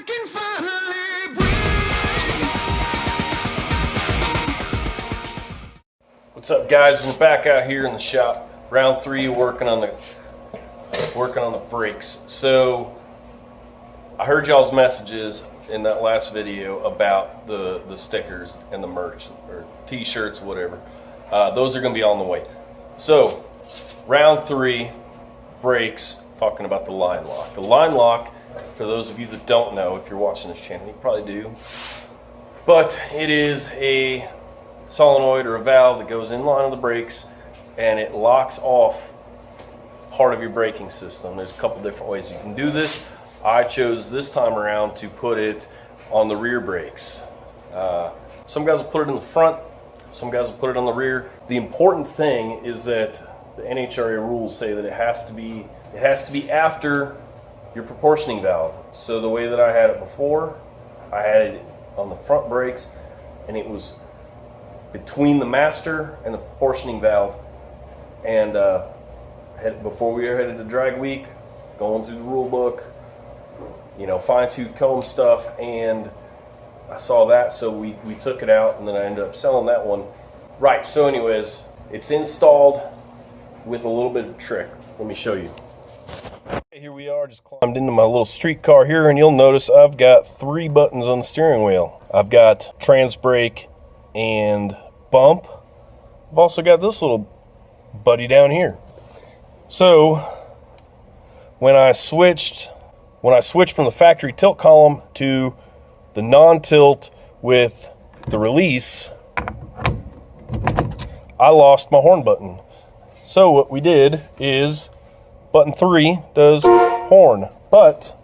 can finally breathe. What's up, guys? We're back out here in the shop. Round 3, working on the brakes. So I heard y'all's messages in that last video about the stickers and the merch or t-shirts, whatever. Those are going to be on the way. So round 3, brakes, talking about the line lock. The line lock, for those of you that don't know, if you're watching this channel, you probably do, but it is a solenoid or a valve that goes in line of the brakes, and it locks off part of your braking system. There's a couple different ways you can do this. I chose this time around to put it on the rear brakes. Some guys will put it in the front, some guys will put it on the rear. The important thing is that the NHRA rules say that it has to be after your proportioning valve. So the way that I had it before, I had it on the front brakes, and it was between the master and the proportioning valve. And before we were headed to drag week, going through the rule book, you know, fine-tooth comb stuff, and I saw that, so we took it out, and then I ended up selling that one. Right, so anyways, it's installed with a little bit of a trick. Let me show you. Here we are, just climbed into my little street car here, and you'll notice I've got 3 buttons on the steering wheel. I've got trans brake and bump. I've also got this little buddy down here. So when I switched from the factory tilt column to the non-tilt with the release, I lost my horn button. So what we did is button 3 does horn, but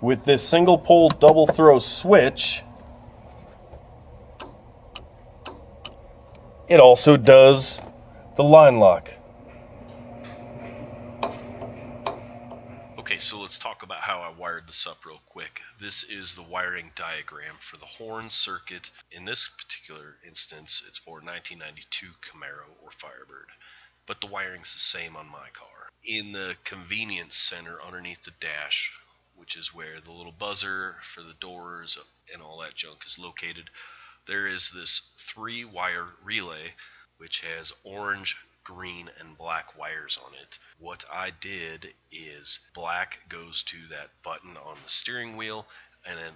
with this single pole double throw switch, it also does the line lock. Okay, so let's talk about how I wired this up real quick. This is the wiring diagram for the horn circuit. In this particular instance, it's for 1992 Camaro or Firebird, but the wiring's the same on my car. In the convenience center underneath the dash, which is where the little buzzer for the doors and all that junk is located, there is this 3-wire relay which has orange, green, and black wires on it. What I did is black goes to that button on the steering wheel, and then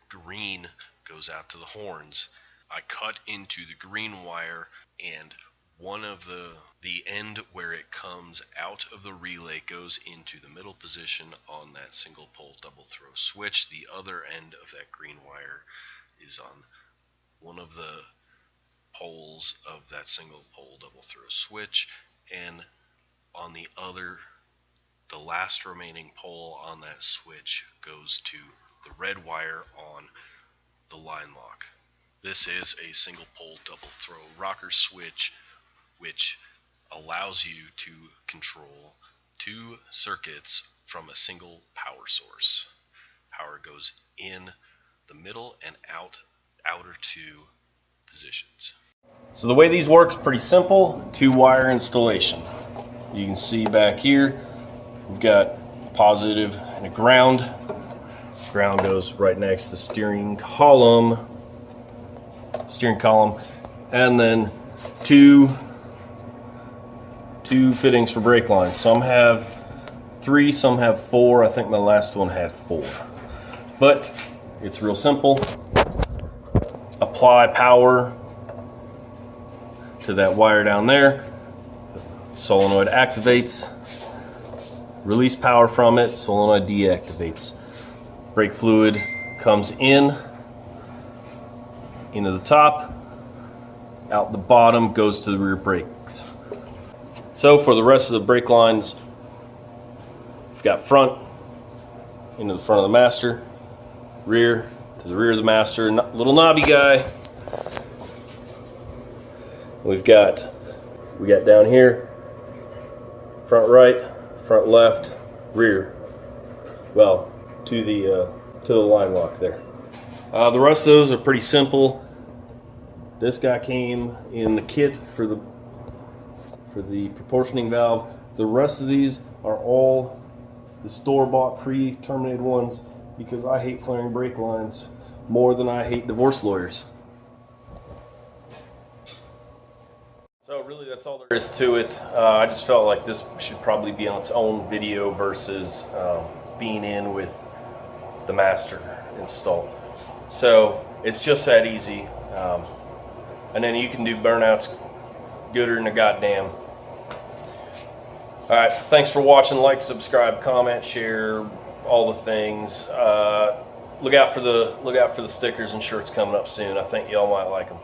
green goes out to the horns. I cut into the green wire, and one of the end where it comes out of the relay goes into the middle position on that single pole double throw switch. The other end of that green wire is on one of the poles of that single pole double throw switch, and on the last remaining pole on that switch goes to the red wire on the line lock. This is a single pole double throw rocker switch, which allows you to control 2 circuits from a single power source. Power goes in the middle and outer 2 positions. So the way these work is pretty simple. 2-wire installation. You can see back here, we've got positive and a ground. Ground goes right next to the steering column, and then two fittings for brake lines. Some have 3, some have 4. I think my last one had 4. But it's real simple. Apply power to that wire down there. Solenoid activates. Release power from it. Solenoid deactivates. Brake fluid comes into the top, out the bottom, goes to the rear brakes. So for the rest of the brake lines, we've got front into the front of the master, rear to the rear of the master, little knobby guy. We got down here, front right, front left, rear. Well, to the line lock there. The rest of those are pretty simple. This guy came in the kit for the proportioning valve. The rest of these are all the store-bought pre-terminated ones, because I hate flaring brake lines more than I hate divorce lawyers. So really that's all there is to it. I just felt like this should probably be on its own video versus being in with the master installed. So it's just that easy. And then you can do burnouts gooder than a goddamn. All right, thanks for watching. Like, subscribe, comment, share, all the things. Look out for the stickers and shirts coming up soon. I think y'all might like them.